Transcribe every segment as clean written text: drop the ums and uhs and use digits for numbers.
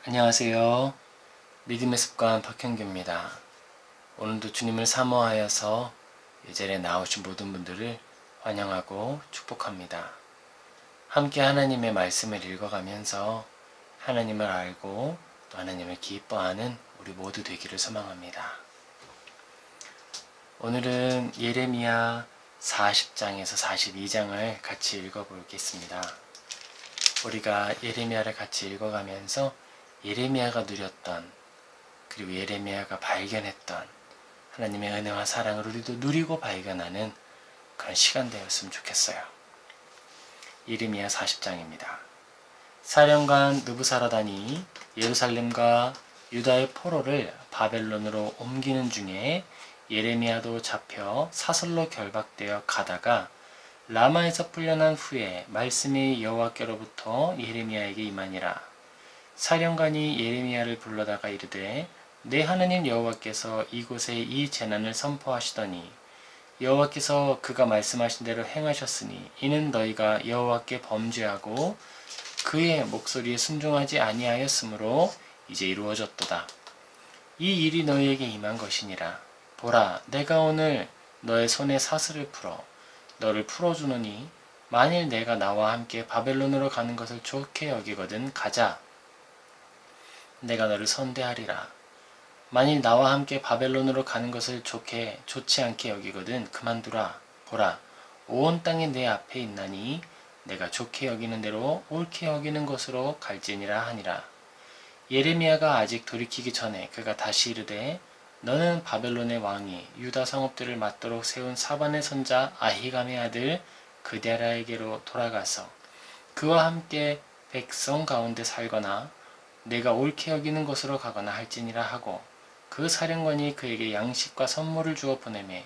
안녕하세요. 믿음의 습관 박형규입니다. 오늘도 주님을 사모하여서 이 자리에 나오신 모든 분들을 환영하고 축복합니다. 함께 하나님의 말씀을 읽어가면서 하나님을 알고 또 하나님을 기뻐하는 우리 모두 되기를 소망합니다. 오늘은 예레미야 40장에서 42장을 같이 읽어보겠습니다. 우리가 예레미야를 같이 읽어가면서 예레미야가 누렸던, 그리고 예레미야가 발견했던 하나님의 은혜와 사랑을 우리도 누리고 발견하는 그런 시간 되었으면 좋겠어요. 예레미야 40장입니다. 사령관 느부사라단이 예루살렘과 유다의 포로를 바벨론으로 옮기는 중에 예레미야도 잡혀 사슬로 결박되어 가다가 라마에서 풀려난 후에 말씀이 여호와께로부터 예레미야에게 임하니라. 사령관이 예레미야를 불러다가 이르되 내 하나님 여호와께서 이곳에 이 재난을 선포하시더니 여호와께서 그가 말씀하신 대로 행하셨으니 이는 너희가 여호와께 범죄하고 그의 목소리에 순종하지 아니하였으므로 이제 이루어졌도다. 이 일이 너희에게 임한 것이니라. 보라, 내가 오늘 너의 손에 사슬을 풀어 너를 풀어주노니 만일 내가 나와 함께 바벨론으로 가는 것을 좋게 여기거든 가자. 내가 너를 선대하리라. 만일 나와 함께 바벨론으로 가는 것을 좋지 않게 여기거든 그만두라. 보라, 온 땅이 내 앞에 있나니 내가 좋게 여기는 대로 옳게 여기는 것으로 갈지니라 하니라. 예레미야가 아직 돌이키기 전에 그가 다시 이르되 너는 바벨론의 왕이 유다 성읍들을 맞도록 세운 사반의 손자 아히감의 아들 그데랴에게로 돌아가서 그와 함께 백성 가운데 살거나 내가 옳게 여기는 곳으로 가거나 할지니라 하고 그 사령관이 그에게 양식과 선물을 주어 보내매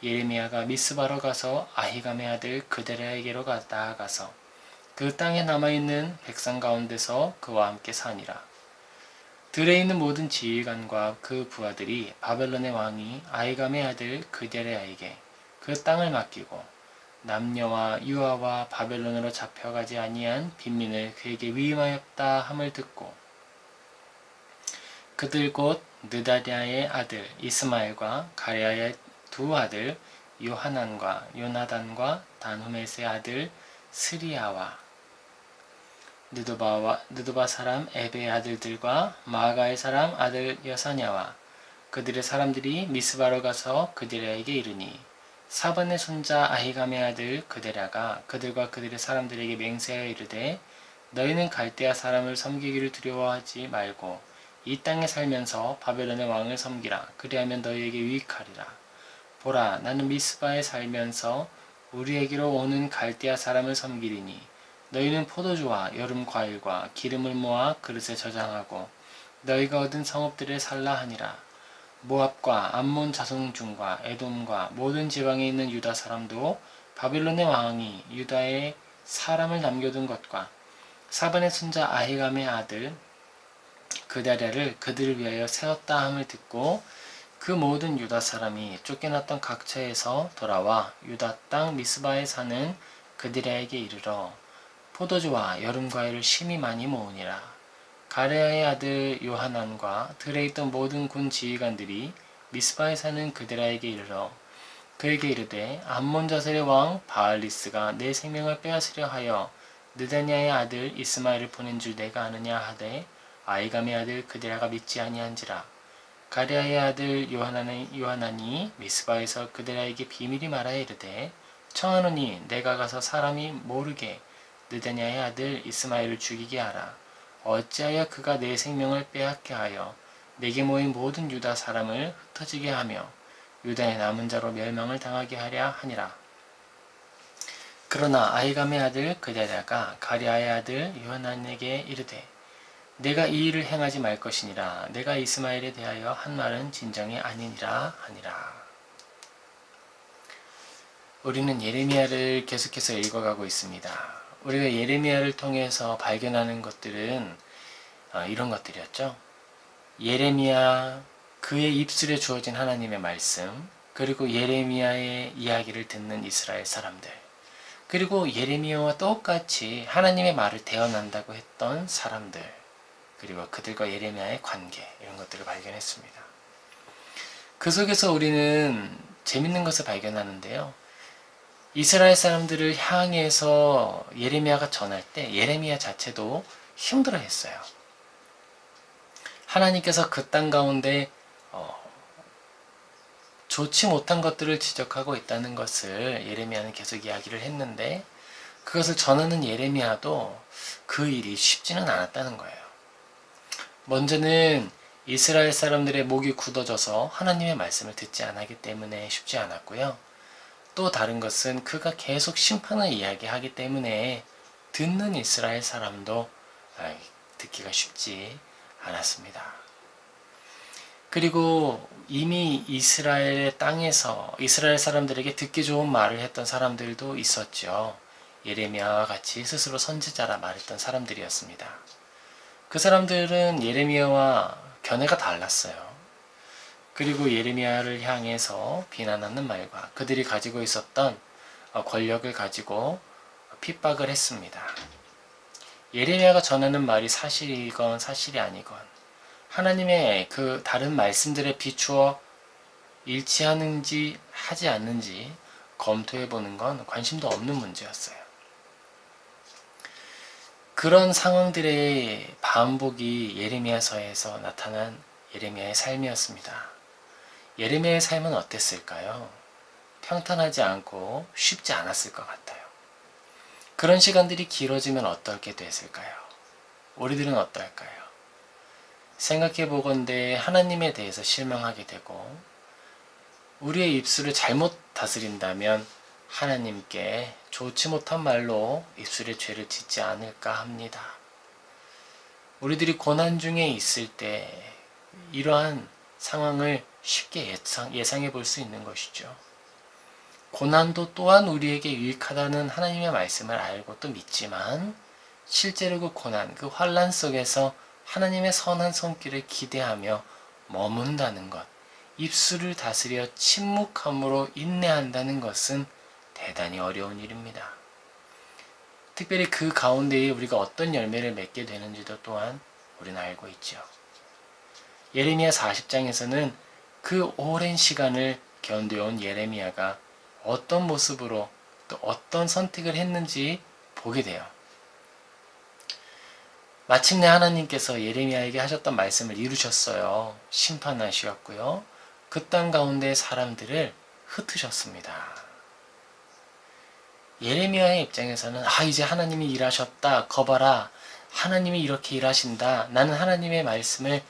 예레미야가 미스바로 가서 아히감의 아들 그데랴에게로 나아가서 그 땅에 남아있는 백성 가운데서 그와 함께 사니라. 들에 있는 모든 지휘관과 그 부하들이 바벨론의 왕이 아히감의 아들 그데랴에게 그 땅을 맡기고 남녀와 유아와 바벨론으로 잡혀가지 아니한 빈민을 그에게 위임하였다 함을 듣고 그들 곧 느다랴의 아들 이스마엘과 가랴의 두 아들 요하난과 요나단과 단후메스의 아들 스리야와 느도바 사람 에베의 아들들과 마아가의 사람 아들 여사냐와 그들의 사람들이 미스바로 가서 그데랴에게 이르니 사반의 손자 아히감의 아들 그데랴가 그들과 그들의 사람들에게 맹세하여 이르되 너희는 갈대아 사람을 섬기기를 두려워하지 말고 이 땅에 살면서 바벨론의 왕을 섬기라. 그리하면 너희에게 유익하리라. 보라, 나는 미스바에 살면서 우리에게로 오는 갈대아 사람을 섬기리니 너희는 포도주와 여름 과일과 기름을 모아 그릇에 저장하고 너희가 얻은 성읍들에 살라 하니라. 모압과 암몬 자손 중과 에돔과 모든 지방에 있는 유다 사람도 바벨론의 왕이 유다에 사람을 남겨둔 것과 사반의 손자 아히감의 아들 그데랴를 그들을 위하여 세웠다 함을 듣고 그 모든 유다 사람이 쫓겨났던 각처에서 돌아와 유다 땅 미스바에 사는 그데랴에게 이르러 포도주와 여름 과일을 심히 많이 모으니라. 가레아의 아들 요하난과 들에 있던 모든 군 지휘관들이 미스바에 사는 그데랴에게 이르러 그에게 이르되 암몬 자셀의 왕 바알리스가 내 생명을 빼앗으려 하여 느다냐의 아들 이스마엘을 보낸 줄 내가 아느냐 하되 아히감의 아들 그데랴가 믿지 아니한지라. 가레아의 아들 요하난이 미스바에서 그데랴에게 비밀이 말하여 이르되 청하노니 내가 가서 사람이 모르게 느다냐의 아들 이스마엘을 죽이게 하라. 어찌하여 그가 내 생명을 빼앗게 하여 내게 모인 모든 유다 사람을 흩어지게 하며 유다의 남은 자로 멸망을 당하게 하랴 하니라. 그러나 아히감의 아들 그데랴가 가레아의 아들 요하난에게 이르되 내가 이 일을 행하지 말 것이니라. 내가 이스마엘에 대하여 한 말은 진정이 아니니라 하니라. 우리는 예레미야를 계속해서 읽어가고 있습니다. 우리가 예레미야를 통해서 발견하는 것들은 이런 것들이었죠. 예레미야 그의 입술에 주어진 하나님의 말씀, 그리고 예레미야의 이야기를 듣는 이스라엘 사람들, 그리고 예레미야와 똑같이 하나님의 말을 대언한다고 했던 사람들, 그리고 그들과 예레미야의 관계, 이런 것들을 발견했습니다. 그 속에서 우리는 재밌는 것을 발견하는데요. 이스라엘 사람들을 향해서 예레미야가 전할 때 예레미야 자체도 힘들어했어요. 하나님께서 그 땅 가운데 좋지 못한 것들을 지적하고 있다는 것을 예레미야는 계속 이야기를 했는데, 그것을 전하는 예레미야도 그 일이 쉽지는 않았다는 거예요. 먼저는 이스라엘 사람들의 목이 굳어져서 하나님의 말씀을 듣지 않았기 때문에 쉽지 않았고요. 또 다른 것은 그가 계속 심판을 이야기하기 때문에 듣는 이스라엘 사람도 듣기가 쉽지 않았습니다. 그리고 이미 이스라엘 땅에서 이스라엘 사람들에게 듣기 좋은 말을 했던 사람들도 있었죠. 예레미야와 같이 스스로 선지자라 말했던 사람들이었습니다. 그 사람들은 예레미야와 견해가 달랐어요. 그리고 예레미야를 향해서 비난하는 말과 그들이 가지고 있었던 권력을 가지고 핍박을 했습니다. 예레미야가 전하는 말이 사실이건 사실이 아니건 하나님의 그 다른 말씀들에 비추어 일치하는지 하지 않는지 검토해보는 건 관심도 없는 문제였어요. 그런 상황들의 반복이 예레미야서에서 나타난 예레미야의 삶이었습니다. 예레미야의 삶은 어땠을까요? 평탄하지 않고 쉽지 않았을 것 같아요. 그런 시간들이 길어지면 어떻게 됐을까요? 우리들은 어떨까요? 생각해보건대 하나님에 대해서 실망하게 되고 우리의 입술을 잘못 다스린다면 하나님께 좋지 못한 말로 입술에 죄를 짓지 않을까 합니다. 우리들이 고난 중에 있을 때 이러한 상황을 쉽게 예상해 볼 수 있는 것이죠. 고난도 또한 우리에게 유익하다는 하나님의 말씀을 알고 또 믿지만 실제로 그 고난, 그 환난 속에서 하나님의 선한 손길을 기대하며 머문다는 것, 입술을 다스려 침묵함으로 인내한다는 것은 대단히 어려운 일입니다. 특별히 그 가운데에 우리가 어떤 열매를 맺게 되는지도 또한 우리는 알고 있죠. 예레미야 40장에서는 그 오랜 시간을 견뎌온 예레미야가 어떤 모습으로 또 어떤 선택을 했는지 보게 돼요. 마침내 하나님께서 예레미야에게 하셨던 말씀을 이루셨어요. 심판하셨고요. 그 땅 가운데 사람들을 흩으셨습니다. 예레미야의 입장에서는 이제 하나님이 일하셨다. 거봐라. 하나님이 이렇게 일하신다. 나는 하나님의 말씀을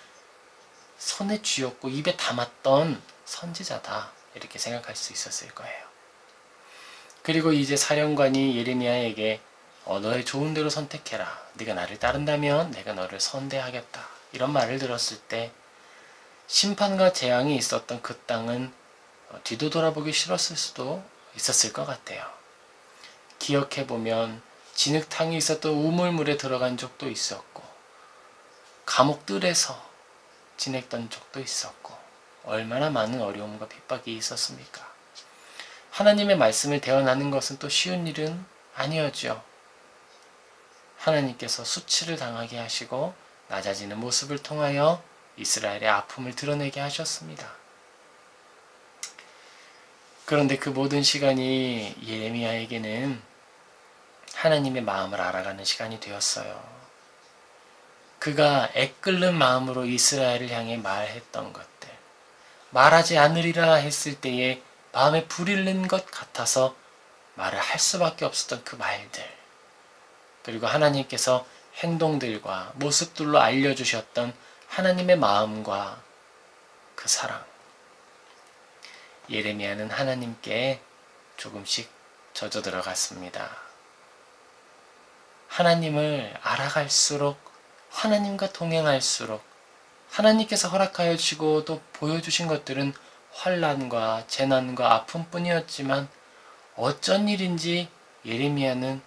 손에 쥐었고 입에 담았던 선지자다. 이렇게 생각할 수 있었을 거예요. 그리고 이제 사령관이 예레미야에게 너의 좋은 대로 선택해라. 네가 나를 따른다면 내가 너를 선대하겠다. 이런 말을 들었을 때 심판과 재앙이 있었던 그 땅은 뒤도 돌아보기 싫었을 수도 있었을 것 같아요. 기억해보면 진흙탕이 있었던 우물물에 들어간 적도 있었고 감옥들에서 지냈던 적도 있었고 얼마나 많은 어려움과 핍박이 있었습니까? 하나님의 말씀을 대언하는 것은 또 쉬운 일은 아니었죠. 하나님께서 수치를 당하게 하시고 낮아지는 모습을 통하여 이스라엘의 아픔을 드러내게 하셨습니다. 그런데 그 모든 시간이 예레미야에게는 하나님의 마음을 알아가는 시간이 되었어요. 그가 애끓는 마음으로 이스라엘을 향해 말했던 것들, 말하지 않으리라 했을 때에 마음에 불일는 것 같아서 말을 할 수밖에 없었던 그 말들, 그리고 하나님께서 행동들과 모습들로 알려주셨던 하나님의 마음과 그 사랑. 예레미야는 하나님께 조금씩 젖어 들어갔습니다. 하나님을 알아갈수록, 하나님과 동행할수록 하나님께서 허락하여 주시고 또 보여주신 것들은 환난과 재난과 아픔뿐이었지만 어쩐 일인지 예레미야는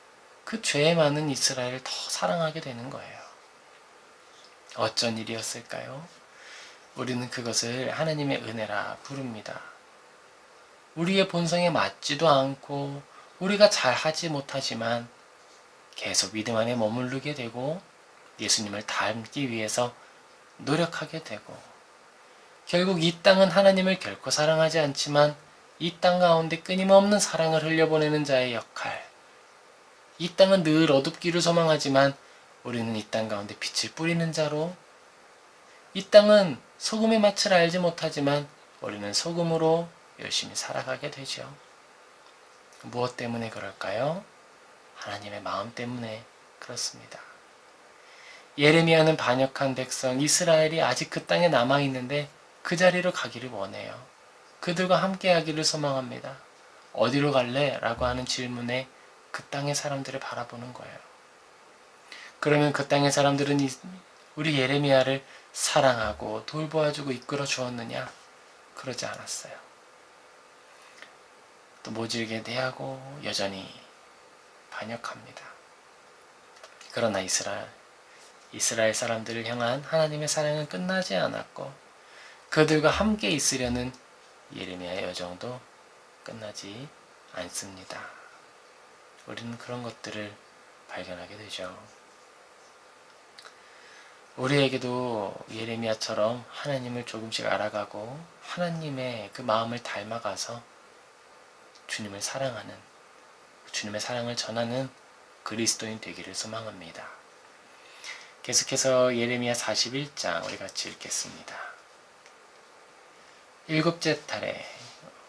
그 죄 많은 이스라엘을 더 사랑하게 되는 거예요. 어쩐 일이었을까요? 우리는 그것을 하나님의 은혜라 부릅니다. 우리의 본성에 맞지도 않고 우리가 잘하지 못하지만 계속 믿음 안에 머무르게 되고 예수님을 닮기 위해서 노력하게 되고, 결국 이 땅은 하나님을 결코 사랑하지 않지만 이 땅 가운데 끊임없는 사랑을 흘려보내는 자의 역할, 이 땅은 늘 어둡기를 소망하지만 우리는 이 땅 가운데 빛을 뿌리는 자로, 이 땅은 소금의 맛을 알지 못하지만 우리는 소금으로 열심히 살아가게 되죠. 무엇 때문에 그럴까요? 하나님의 마음 때문에 그렇습니다. 예레미야는 반역한 백성 이스라엘이 아직 그 땅에 남아있는데 그 자리로 가기를 원해요. 그들과 함께하기를 소망합니다. 어디로 갈래? 라고 하는 질문에 그 땅의 사람들을 바라보는 거예요. 그러면 그 땅의 사람들은 우리 예레미야를 사랑하고 돌보아주고 이끌어 주었느냐? 그러지 않았어요. 또 모질게 대하고 여전히 반역합니다. 그러나 이스라엘 사람들을 향한 하나님의 사랑은 끝나지 않았고 그들과 함께 있으려는 예레미야의 여정도 끝나지 않습니다. 우리는 그런 것들을 발견하게 되죠. 우리에게도 예레미야처럼 하나님을 조금씩 알아가고 하나님의 그 마음을 닮아가서 주님을 사랑하는, 주님의 사랑을 전하는 그리스도인 되기를 소망합니다. 계속해서 예레미야 41장 우리 같이 읽겠습니다. 일곱째 달에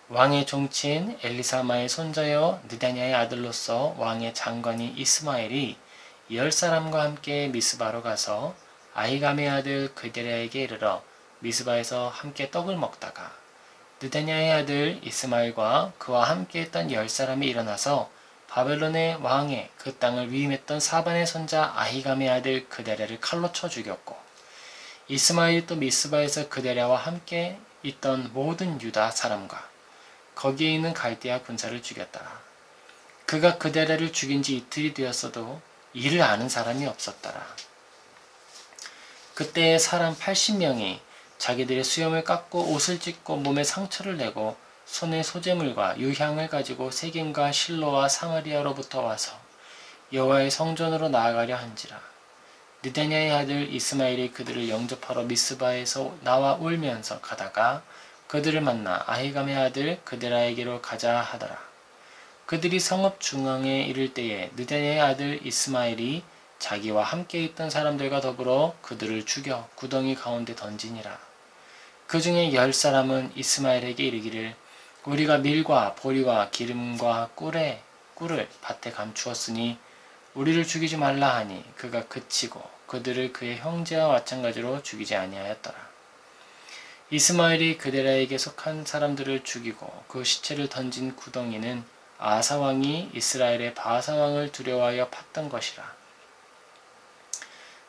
왕의 종친 엘리사마의 손자여 느다냐의 아들로서 왕의 장관이 이스마엘이 10사람과 함께 미스바로 가서 아히감의 아들 그데랴에게 이르러 미스바에서 함께 떡을 먹다가 느다냐의 아들 이스마엘과 그와 함께 했던 10사람이 일어나서 바벨론의 왕의 그 땅을 위임했던 사반의 손자 아히감의 아들 그데랴를 칼로 쳐 죽였고 이스마엘이 또 미스바에서 그데랴와 함께 있던 모든 유다 사람과 거기에 있는 갈대아 군사를 죽였더라. 그가 그데랴를 죽인 지 이틀이 되었어도 이를 아는 사람이 없었더라. 그때에 사람 80명이 자기들의 수염을 깎고 옷을 찢고 몸에 상처를 내고 손에 소재물과 유향을 가지고 세겜과 실로와 사마리아로부터 와서 여호와의 성전으로 나아가려 한지라. 느다냐의 아들 이스마엘이 그들을 영접하러 미스바에서 나와 울면서 가다가 그들을 만나 아히감의 아들 그데랴에게로 가자 하더라. 그들이 성읍 중앙에 이를 때에 느다냐의 아들 이스마엘이 자기와 함께 있던 사람들과 더불어 그들을 죽여 구덩이 가운데 던지니라. 그 중에 10사람은 이스마엘에게 이르기를 우리가 밀과 보리와 기름과 꿀을 밭에 감추었으니 우리를 죽이지 말라 하니 그가 그치고 그들을 그의 형제와 마찬가지로 죽이지 아니하였더라. 이스마엘이 그데랴에게 속한 사람들을 죽이고 그 시체를 던진 구덩이는 아사왕이 이스라엘의 바사왕을 두려워하여 팠던 것이라.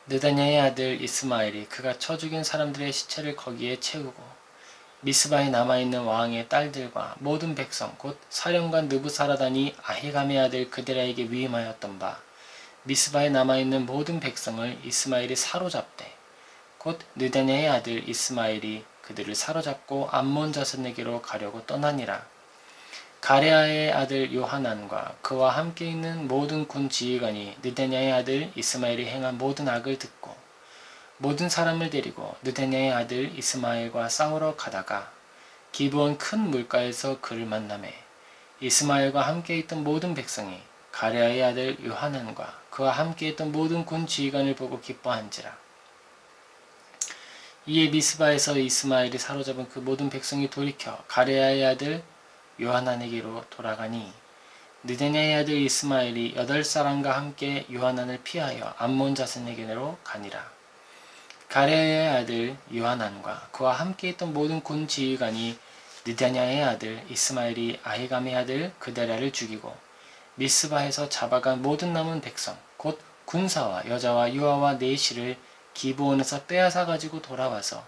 느다냐의 아들 이스마엘이 그가 쳐 죽인 사람들의 시체를 거기에 채우고 미스바에 남아있는 왕의 딸들과 모든 백성 곧 사령관 느부사라단이 아히감의 아들 그데랴에게 위임하였던 바 미스바에 남아있는 모든 백성을 이스마엘이 사로잡되 곧 느다냐의 아들 이스마엘이 그들을 사로잡고 암몬 자손에게로 가려고 떠나니라. 가레아의 아들 요하난과 그와 함께 있는 모든 군 지휘관이 느다냐의 아들 이스마엘이 행한 모든 악을 듣고 모든 사람을 데리고 느다냐의 아들 이스마엘과 싸우러 가다가 기브온 큰 물가에서 그를 만나매 이스마엘과 함께 있던 모든 백성이 가레아의 아들 요하난과 그와 함께 있던 모든 군 지휘관을 보고 기뻐한지라. 이에 미스바에서 이스마엘이 사로잡은 그 모든 백성이 돌이켜 가레아의 아들 요하난에게로 돌아가니 느다냐의 아들 이스마엘이 8사람과 함께 요하난을 피하여 암몬 자손에게로 가니라. 가레아의 아들 요하난과 그와 함께 있던 모든 군 지휘관이 느다냐의 아들 이스마엘이 아히감의 아들 그데랴를 죽이고 미스바에서 잡아간 모든 남은 백성 곧 군사와 여자와 유아와 내시를 기브온에서 빼앗아 가지고 돌아와서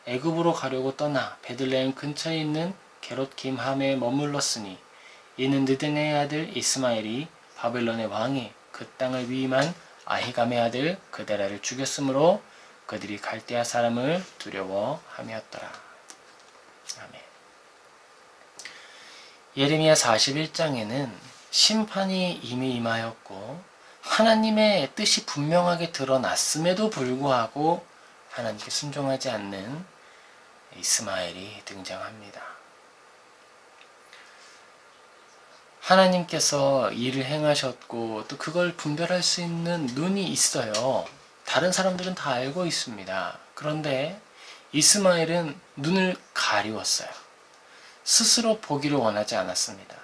애굽으로 가려고 떠나 베들레헴 근처에 있는 게롯 김함에 머물렀으니 이는 느다냐의 아들 이스마엘이 바벨론의 왕이 그 땅을 위임한 아히감의 아들 그데랴를 죽였으므로 그들이 갈대아 사람을 두려워함이었더라. 아멘. 예레미야 41장에는 심판이 이미 임하였고 하나님의 뜻이 분명하게 드러났음에도 불구하고 하나님께 순종하지 않는 이스마엘이 등장합니다. 하나님께서 일을 행하셨고 또 그걸 분별할 수 있는 눈이 있어요. 다른 사람들은 다 알고 있습니다. 그런데 이스마엘은 눈을 가리웠어요. 스스로 보기를 원하지 않았습니다.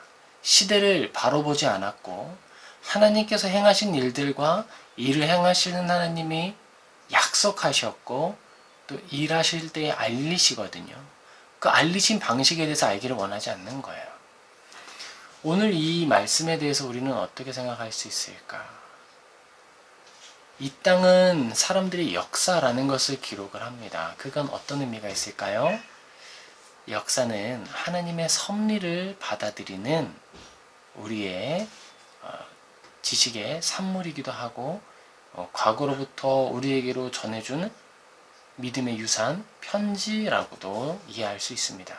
시대를 바로 보지 않았고 하나님께서 행하신 일들과 일을 행하시는 하나님이 약속하셨고 또 일하실 때 알리시거든요. 그 알리신 방식에 대해서 알기를 원하지 않는 거예요. 오늘 이 말씀에 대해서 우리는 어떻게 생각할 수 있을까? 이 땅은 사람들이 역사라는 것을 기록을 합니다. 그건 어떤 의미가 있을까요? 역사는 하나님의 섭리를 받아들이는 우리의 지식의 산물이기도 하고 과거로부터 우리에게로 전해준 믿음의 유산, 편지라고도 이해할 수 있습니다.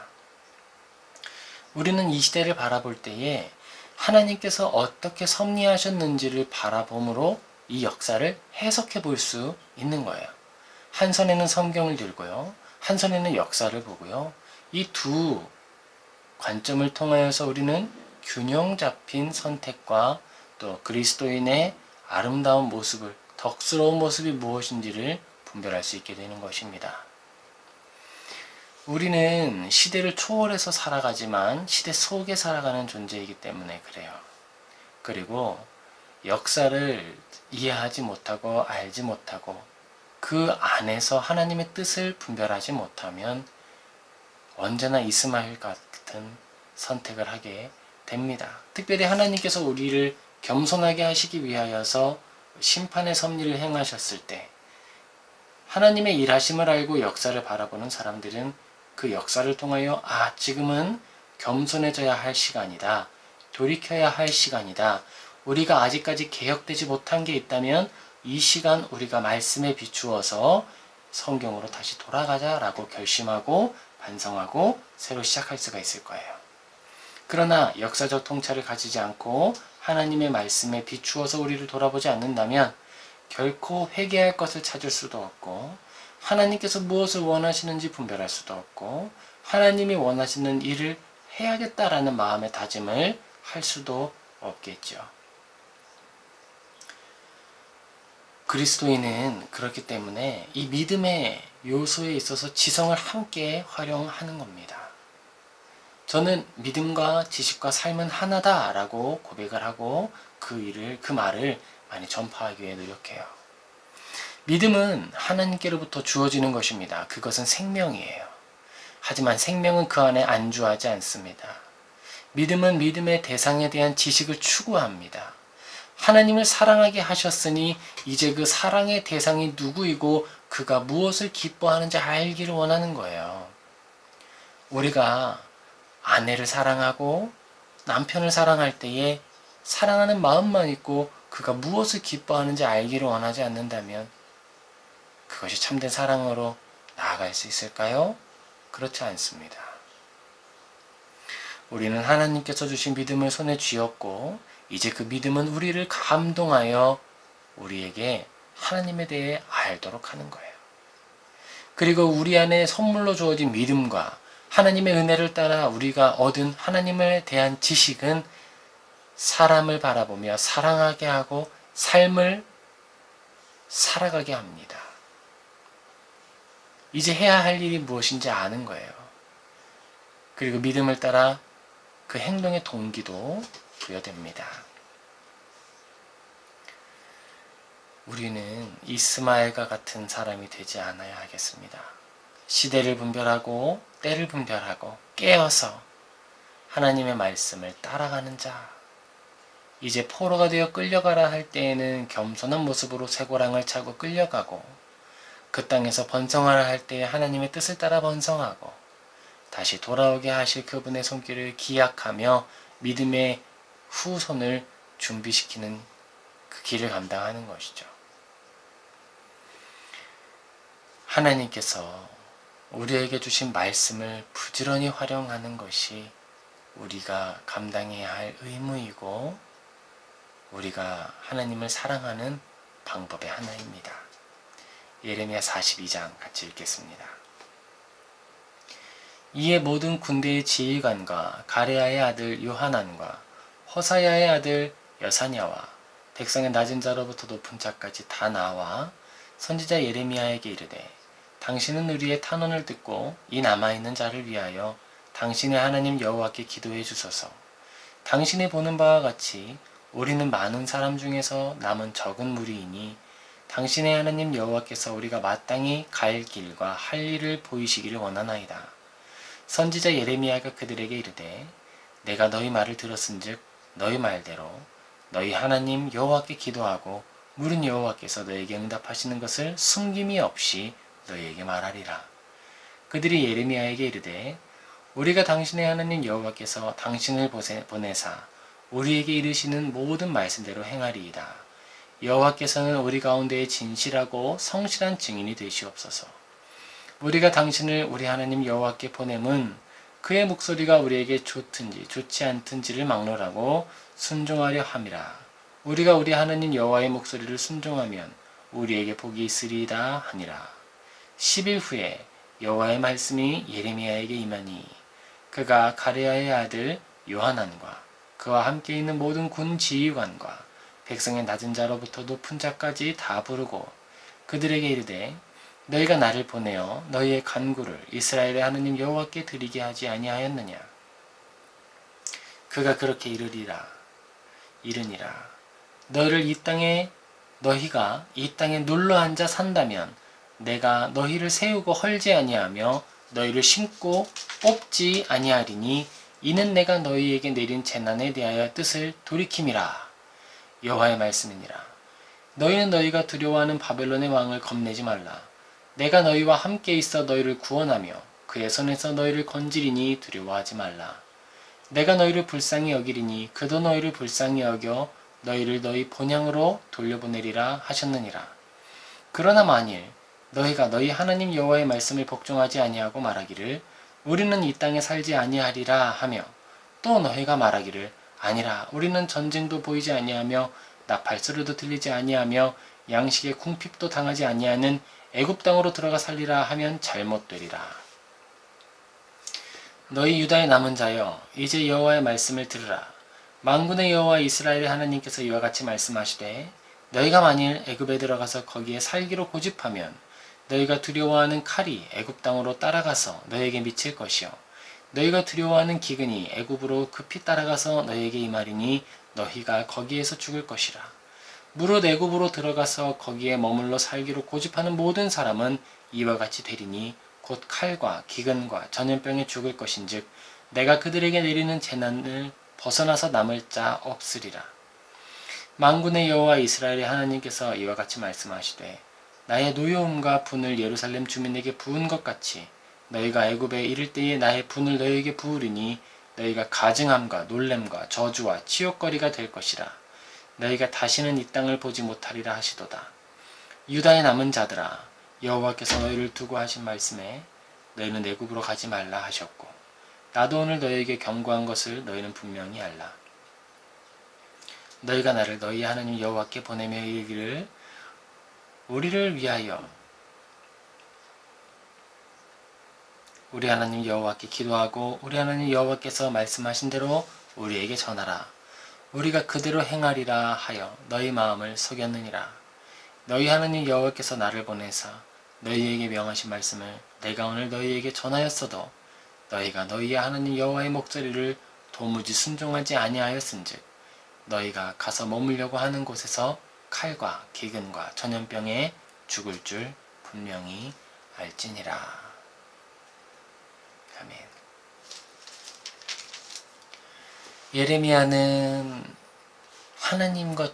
우리는 이 시대를 바라볼 때에 하나님께서 어떻게 섭리하셨는지를 바라봄으로 이 역사를 해석해 볼 수 있는 거예요. 한 손에는 성경을 들고요. 한 손에는 역사를 보고요. 이 두 관점을 통하여서 우리는 균형 잡힌 선택과 또 그리스도인의 아름다운 모습을, 덕스러운 모습이 무엇인지를 분별할 수 있게 되는 것입니다. 우리는 시대를 초월해서 살아가지만 시대 속에 살아가는 존재이기 때문에 그래요. 그리고 역사를 이해하지 못하고 알지 못하고 그 안에서 하나님의 뜻을 분별하지 못하면 언제나 이스마엘 같은 선택을 하게 됩니다. 특별히 하나님께서 우리를 겸손하게 하시기 위하여서 심판의 섭리를 행하셨을 때 하나님의 일하심을 알고 역사를 바라보는 사람들은 그 역사를 통하여 지금은 겸손해져야 할 시간이다. 돌이켜야 할 시간이다. 우리가 아직까지 개혁되지 못한 게 있다면 이 시간 우리가 말씀에 비추어서 성경으로 다시 돌아가자라고 결심하고 반성하고 새로 시작할 수가 있을 거예요. 그러나 역사적 통찰을 가지지 않고 하나님의 말씀에 비추어서 우리를 돌아보지 않는다면 결코 회개할 것을 찾을 수도 없고 하나님께서 무엇을 원하시는지 분별할 수도 없고 하나님이 원하시는 일을 해야겠다라는 마음의 다짐을 할 수도 없겠죠. 그리스도인은 그렇기 때문에 이 믿음의 요소에 있어서 지성을 함께 활용하는 겁니다. 저는 믿음과 지식과 삶은 하나다라고 고백을 하고 그 말을 많이 전파하기 위해 노력해요. 믿음은 하나님께로부터 주어지는 것입니다. 그것은 생명이에요. 하지만 생명은 그 안에 안주하지 않습니다. 믿음은 믿음의 대상에 대한 지식을 추구합니다. 하나님을 사랑하게 하셨으니 이제 그 사랑의 대상이 누구이고 그가 무엇을 기뻐하는지 알기를 원하는 거예요. 우리가 아내를 사랑하고 남편을 사랑할 때에 사랑하는 마음만 있고 그가 무엇을 기뻐하는지 알기를 원하지 않는다면 그것이 참된 사랑으로 나아갈 수 있을까요? 그렇지 않습니다. 우리는 하나님께서 주신 믿음을 손에 쥐었고 이제 그 믿음은 우리를 감동하여 우리에게 하나님에 대해 알도록 하는 거예요. 그리고 우리 안에 선물로 주어진 믿음과 하나님의 은혜를 따라 우리가 얻은 하나님에 대한 지식은 사람을 바라보며 사랑하게 하고 삶을 살아가게 합니다. 이제 해야 할 일이 무엇인지 아는 거예요. 그리고 믿음을 따라 그 행동의 동기도 부여됩니다. 우리는 이스마엘과 같은 사람이 되지 않아야 하겠습니다. 시대를 분별하고 때를 분별하고 깨어서 하나님의 말씀을 따라가는 자. 이제 포로가 되어 끌려가라 할 때에는 겸손한 모습으로 쇠고랑을 차고 끌려가고 그 땅에서 번성하라 할 때에 하나님의 뜻을 따라 번성하고 다시 돌아오게 하실 그분의 손길을 기약하며 믿음의 후손을 준비시키는 그 길을 감당하는 것이죠. 하나님께서 우리에게 주신 말씀을 부지런히 활용하는 것이 우리가 감당해야 할 의무이고 우리가 하나님을 사랑하는 방법의 하나입니다. 예레미야 42장 같이 읽겠습니다. 이에 모든 군대의 지휘관과 가레아의 아들 요하난과 호사야의 아들 여사냐와 백성의 낮은 자로부터 높은 자까지 다 나와 선지자 예레미야에게 이르되 당신은 우리의 탄원을 듣고 이 남아있는 자를 위하여 당신의 하나님 여호와께 기도해 주소서. 당신이 보는 바와 같이 우리는 많은 사람 중에서 남은 적은 무리이니 당신의 하나님 여호와께서 우리가 마땅히 갈 길과 할 일을 보이시기를 원하나이다. 선지자 예레미야가 그들에게 이르되 내가 너희 말을 들었은즉 너희 말대로 너희 하나님 여호와께 기도하고 물은 여호와께서 너에게 응답하시는 것을 숨김이 없이 너희에게 말하리라. 그들이 예레미야에게 이르되 우리가 당신의 하나님 여호와께서 당신을 보내사 우리에게 이르시는 모든 말씀대로 행하리이다. 여호와께서는 우리 가운데에 진실하고 성실한 증인이 되시옵소서. 우리가 당신을 우리 하나님 여호와께 보냄은 그의 목소리가 우리에게 좋든지 좋지 않든지를 막론하고 순종하려 함이라. 우리가 우리 하나님 여호와의 목소리를 순종하면 우리에게 복이 있으리이다 하니라. 10일 후에 여호와의 말씀이 예레미야에게 임하니 그가 가레아의 아들 요하난과 그와 함께 있는 모든 군 지휘관과 백성의 낮은 자로부터 높은 자까지 다 부르고 그들에게 이르되 너희가 나를 보내어 너희의 간구를 이스라엘의 하나님 여호와께 드리게 하지 아니하였느냐. 그가 그렇게 이르니라. 너희가 이 땅에 눌러 앉아 산다면 내가 너희를 세우고 헐지 아니하며 너희를 심고 뽑지 아니하리니 이는 내가 너희에게 내린 재난에 대하여 뜻을 돌이킴이라. 여호와의 말씀이니라. 너희는 너희가 두려워하는 바벨론의 왕을 겁내지 말라. 내가 너희와 함께 있어 너희를 구원하며 그의 손에서 너희를 건지리니 두려워하지 말라. 내가 너희를 불쌍히 여기리니 그도 너희를 불쌍히 여겨 너희를 너희 본향으로 돌려보내리라 하셨느니라. 그러나 만일 너희가 너희 하나님 여호와의 말씀을 복종하지 아니하고 말하기를 우리는 이 땅에 살지 아니하리라 하며 또 너희가 말하기를 아니라 우리는 전쟁도 보이지 아니하며 나팔소리도 들리지 아니하며 양식의 궁핍도 당하지 아니하는 애굽 땅으로 들어가 살리라 하면 잘못되리라. 너희 유다의 남은 자여 이제 여호와의 말씀을 들으라. 만군의 여호와 이스라엘의 하나님께서 이와 같이 말씀하시되 너희가 만일 애굽에 들어가서 거기에 살기로 고집하면 너희가 두려워하는 칼이 애굽 땅으로 따라가서 너희에게 미칠 것이요 너희가 두려워하는 기근이 애굽으로 급히 따라가서 너희에게 임하리니 너희가 거기에서 죽을 것이라. 무릇 애굽으로 들어가서 거기에 머물러 살기로 고집하는 모든 사람은 이와 같이 되리니 곧 칼과 기근과 전염병에 죽을 것인즉 내가 그들에게 내리는 재난을 벗어나서 남을 자 없으리라. 만군의 여호와 이스라엘의 하나님께서 이와 같이 말씀하시되 나의 노여움과 분을 예루살렘 주민에게 부은 것 같이 너희가 애굽에 이를 때에 나의 분을 너희에게 부으리니 너희가 가증함과 놀램과 저주와 치욕거리가 될 것이라. 너희가 다시는 이 땅을 보지 못하리라 하시도다. 유다의 남은 자들아 여호와께서 너희를 두고 하신 말씀에 너희는 애굽으로 가지 말라 하셨고 나도 오늘 너희에게 경고한 것을 너희는 분명히 알라. 너희가 나를 너희 하나님 여호와께 보내며 이르기를 우리를 위하여 우리 하나님 여호와께 기도하고 우리 하나님 여호와께서 말씀하신 대로 우리에게 전하라. 우리가 그대로 행하리라 하여 너희 마음을 속였느니라. 너희 하나님 여호와께서 나를 보내사 너희에게 명하신 말씀을 내가 오늘 너희에게 전하였어도 너희가 너희의 하나님 여호와의 목소리를 도무지 순종하지 아니하였은즉 너희가 가서 머물려고 하는 곳에서 칼과 기근과 전염병에 죽을 줄 분명히 알지니라. 아멘. 예레미야는 하나님과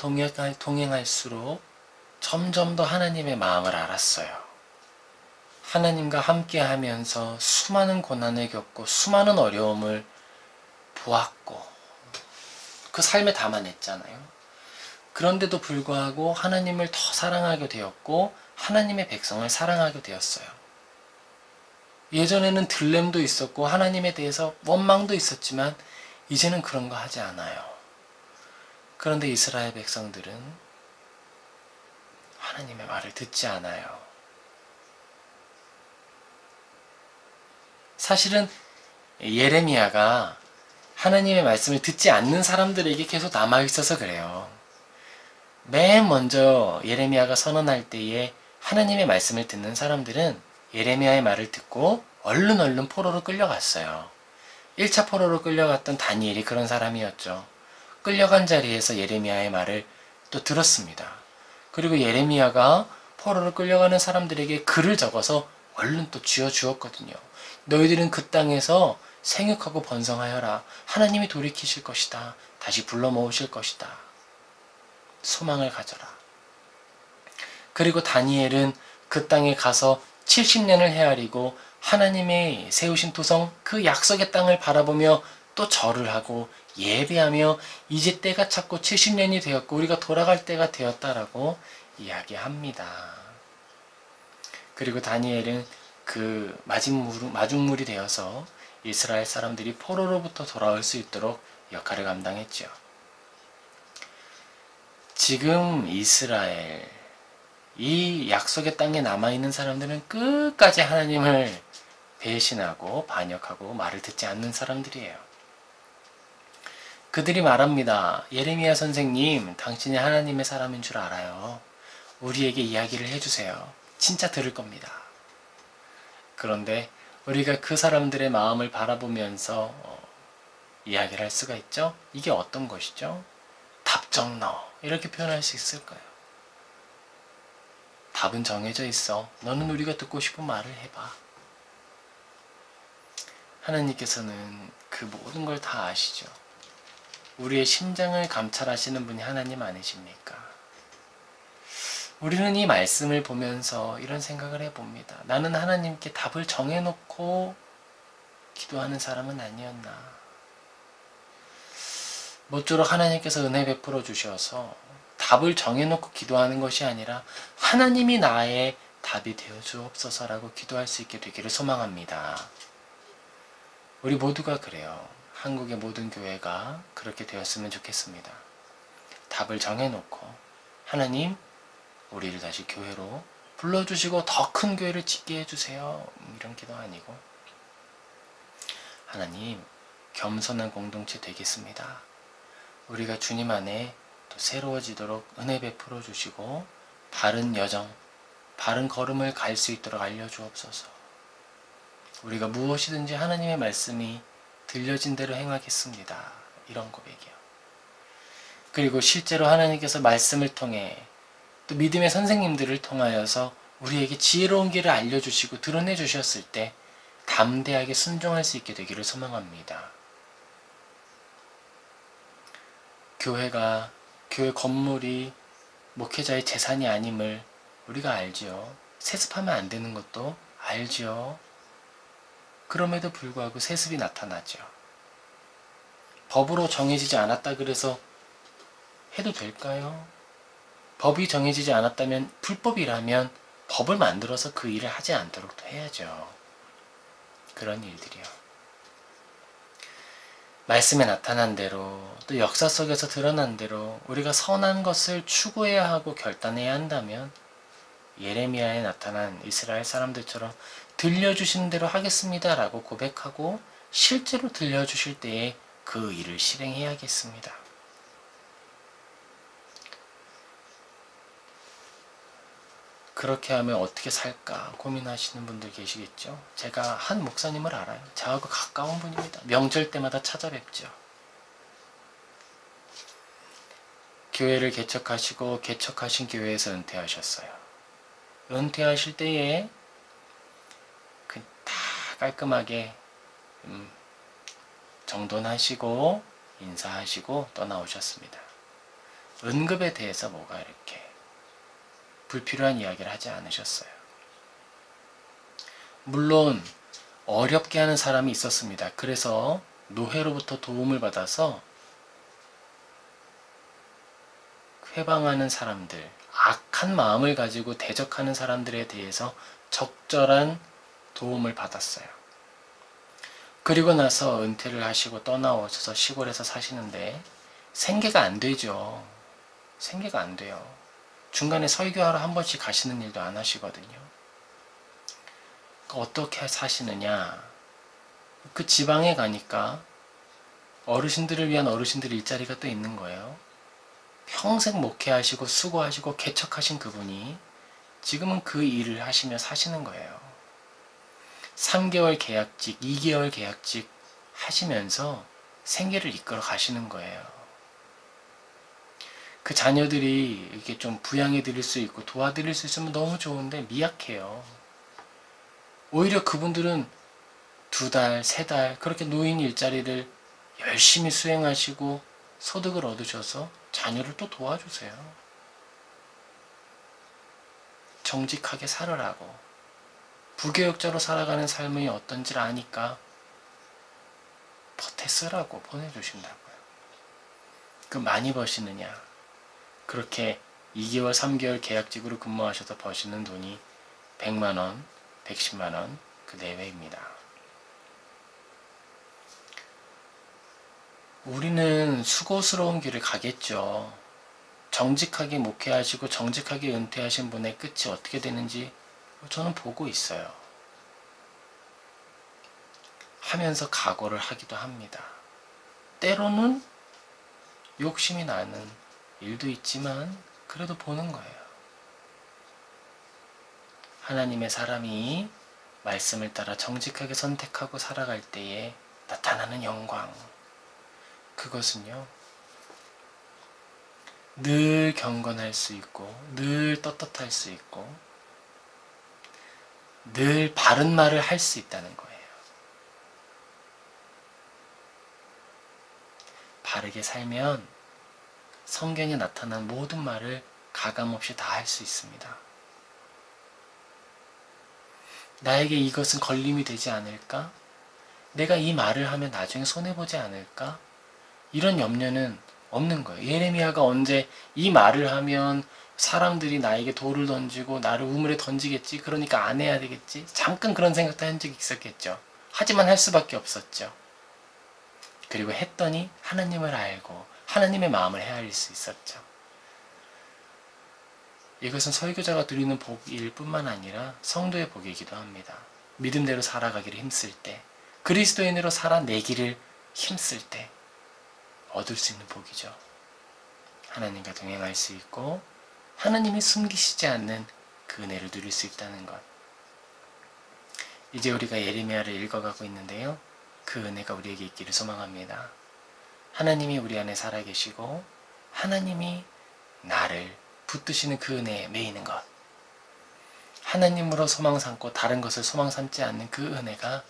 동행할수록 점점 더 하나님의 마음을 알았어요. 하나님과 함께 하면서 수많은 고난을 겪고 수많은 어려움을 보았고 그 삶에 담아냈잖아요. 그런데도 불구하고 하나님을 더 사랑하게 되었고 하나님의 백성을 사랑하게 되었어요. 예전에는 들램도 있었고 하나님에 대해서 원망도 있었지만 이제는 그런 거 하지 않아요. 그런데 이스라엘 백성들은 하나님의 말을 듣지 않아요. 사실은 예레미야가 하나님의 말씀을 듣지 않는 사람들에게 계속 남아있어서 그래요. 맨 먼저 예레미야가 선언할 때에 하나님의 말씀을 듣는 사람들은 예레미야의 말을 듣고 얼른 포로로 끌려갔어요. 1차 포로로 끌려갔던 다니엘이 그런 사람이었죠. 끌려간 자리에서 예레미야의 말을 또 들었습니다. 그리고 예레미야가 포로로 끌려가는 사람들에게 글을 적어서 얼른 또 쥐어주었거든요. 너희들은 그 땅에서 생육하고 번성하여라. 하나님이 돌이키실 것이다. 다시 불러 모으실 것이다. 소망을 가져라. 그리고 다니엘은 그 땅에 가서 70년을 헤아리고 하나님의 세우신 토성 그 약속의 땅을 바라보며 또 절을 하고 예배하며 이제 때가 찼고 70년이 되었고 우리가 돌아갈 때가 되었다라고 이야기합니다. 그리고 다니엘은 그 마중물이 되어서 이스라엘 사람들이 포로로부터 돌아올 수 있도록 역할을 감당했죠. 지금 이스라엘 이 약속의 땅에 남아있는 사람들은 끝까지 하나님을 배신하고 반역하고 말을 듣지 않는 사람들이에요. 그들이 말합니다. 예레미야 선생님, 당신이 하나님의 사람인 줄 알아요. 우리에게 이야기를 해주세요. 진짜 들을 겁니다. 그런데 우리가 그 사람들의 마음을 바라보면서 이야기를 할 수가 있죠. 이게 어떤 것이죠? 답정너 이렇게 표현할 수 있을까요? 답은 정해져 있어. 너는 우리가 듣고 싶은 말을 해봐. 하나님께서는 그 모든 걸 다 아시죠. 우리의 심장을 감찰하시는 분이 하나님 아니십니까? 우리는 이 말씀을 보면서 이런 생각을 해봅니다. 나는 하나님께 답을 정해놓고 기도하는 사람은 아니었나. 모쪼록 하나님께서 은혜 베풀어 주셔서 답을 정해놓고 기도하는 것이 아니라 하나님이 나의 답이 되어 주옵소서라고 기도할 수 있게 되기를 소망합니다. 우리 모두가 그래요. 한국의 모든 교회가 그렇게 되었으면 좋겠습니다. 답을 정해놓고 하나님 우리를 다시 교회로 불러주시고 더 큰 교회를 짓게 해주세요. 이런 기도 아니고 하나님 겸손한 공동체 되겠습니다. 우리가 주님 안에 또 새로워지도록 은혜 베풀어 주시고 바른 여정, 바른 걸음을 갈 수 있도록 알려주옵소서. 우리가 무엇이든지 하나님의 말씀이 들려진 대로 행하겠습니다. 이런 고백이요. 그리고 실제로 하나님께서 말씀을 통해 또 믿음의 선생님들을 통하여서 우리에게 지혜로운 길을 알려주시고 드러내 주셨을 때 담대하게 순종할 수 있게 되기를 소망합니다. 교회 건물이 목회자의 재산이 아님을 우리가 알지요. 세습하면 안 되는 것도 알지요. 그럼에도 불구하고 세습이 나타나죠. 법으로 정해지지 않았다 그래서 해도 될까요? 법이 정해지지 않았다면 불법이라면 법을 만들어서 그 일을 하지 않도록 해야죠. 그런 일들이요. 말씀에 나타난 대로 또 역사 속에서 드러난 대로 우리가 선한 것을 추구해야 하고 결단해야 한다면 예레미야에 나타난 이스라엘 사람들처럼 들려주신 대로 하겠습니다 라고 고백하고 실제로 들려주실 때에 그 일을 실행해야겠습니다. 그렇게 하면 어떻게 살까 고민하시는 분들 계시겠죠. 제가 한 목사님을 알아요. 저하고 가까운 분입니다. 명절 때마다 찾아뵙죠. 교회를 개척하시고 개척하신 교회에서 은퇴하셨어요. 은퇴하실 때에 다 깔끔하게 정돈하시고 인사하시고 떠나오셨습니다. 은급에 대해서 뭐가 이렇게 불필요한 이야기를 하지 않으셨어요. 물론 어렵게 하는 사람이 있었습니다. 그래서 노회로부터 도움을 받아서 회방하는 사람들, 악한 마음을 가지고 대적하는 사람들에 대해서 적절한 도움을 받았어요. 그리고 나서 은퇴를 하시고 떠나오셔서 시골에서 사시는데 생계가 안 되죠. 생계가 안 돼요. 중간에 설교하러 한 번씩 가시는 일도 안 하시거든요. 어떻게 사시느냐? 그 지방에 가니까 어르신들을 위한 어르신들 일자리가 또 있는 거예요. 평생 목회하시고 수고하시고 개척하신 그분이 지금은 그 일을 하시며 사시는 거예요. 3개월 계약직, 2개월 계약직 하시면서 생계를 이끌어 가시는 거예요. 그 자녀들이 이렇게 좀 부양해 드릴 수 있고 도와드릴 수 있으면 너무 좋은데 미약해요. 오히려 그분들은 2달, 3달 그렇게 노인 일자리를 열심히 수행하시고 소득을 얻으셔서 자녀를 또 도와주세요. 정직하게 살으라고. 부교역자로 살아가는 삶이 어떤지를 아니까 버텨 쓰라고 보내주신다고요. 그 많이 버시느냐? 그렇게 2개월, 3개월 계약직으로 근무하셔서 버시는 돈이 100만원, 110만원 그 내외입니다. 우리는 수고스러운 길을 가겠죠. 정직하게 목회하시고 정직하게 은퇴하신 분의 끝이 어떻게 되는지 저는 보고 있어요. 하면서 각오를 하기도 합니다. 때로는 욕심이 나는 일도 있지만 그래도 보는 거예요. 하나님의 사람이 말씀을 따라 정직하게 선택하고 살아갈 때에 나타나는 영광, 그것은요 늘 경건할 수 있고 늘 떳떳할 수 있고 늘 바른 말을 할 수 있다는 거예요. 바르게 살면 성경에 나타난 모든 말을 가감없이 다 할 수 있습니다. 나에게 이것은 걸림이 되지 않을까? 내가 이 말을 하면 나중에 손해보지 않을까? 이런 염려는 없는 거예요. 예레미야가 언제 이 말을 하면 사람들이 나에게 돌을 던지고 나를 우물에 던지겠지. 그러니까 안 해야 되겠지. 잠깐 그런 생각도 한 적이 있었겠죠. 하지만 할 수밖에 없었죠. 그리고 했더니 하나님을 알고 하나님의 마음을 헤아릴 수 있었죠. 이것은 설교자가 드리는 복일 뿐만 아니라 성도의 복이기도 합니다. 믿음대로 살아가기를 힘쓸 때, 그리스도인으로 살아내기를 힘쓸 때 얻을 수 있는 복이죠. 하나님과 동행할 수 있고 하나님이 숨기시지 않는 그 은혜를 누릴 수 있다는 것. 이제 우리가 예레미야를 읽어가고 있는데요. 그 은혜가 우리에게 있기를 소망합니다. 하나님이 우리 안에 살아계시고 하나님이 나를 붙드시는 그 은혜에 매이는 것. 하나님으로 소망 삼고 다른 것을 소망 삼지 않는 그 은혜가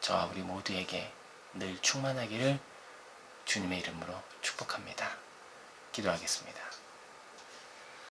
저와 우리 모두에게 늘 충만하기를 주님의 이름으로 축복합니다. 기도하겠습니다.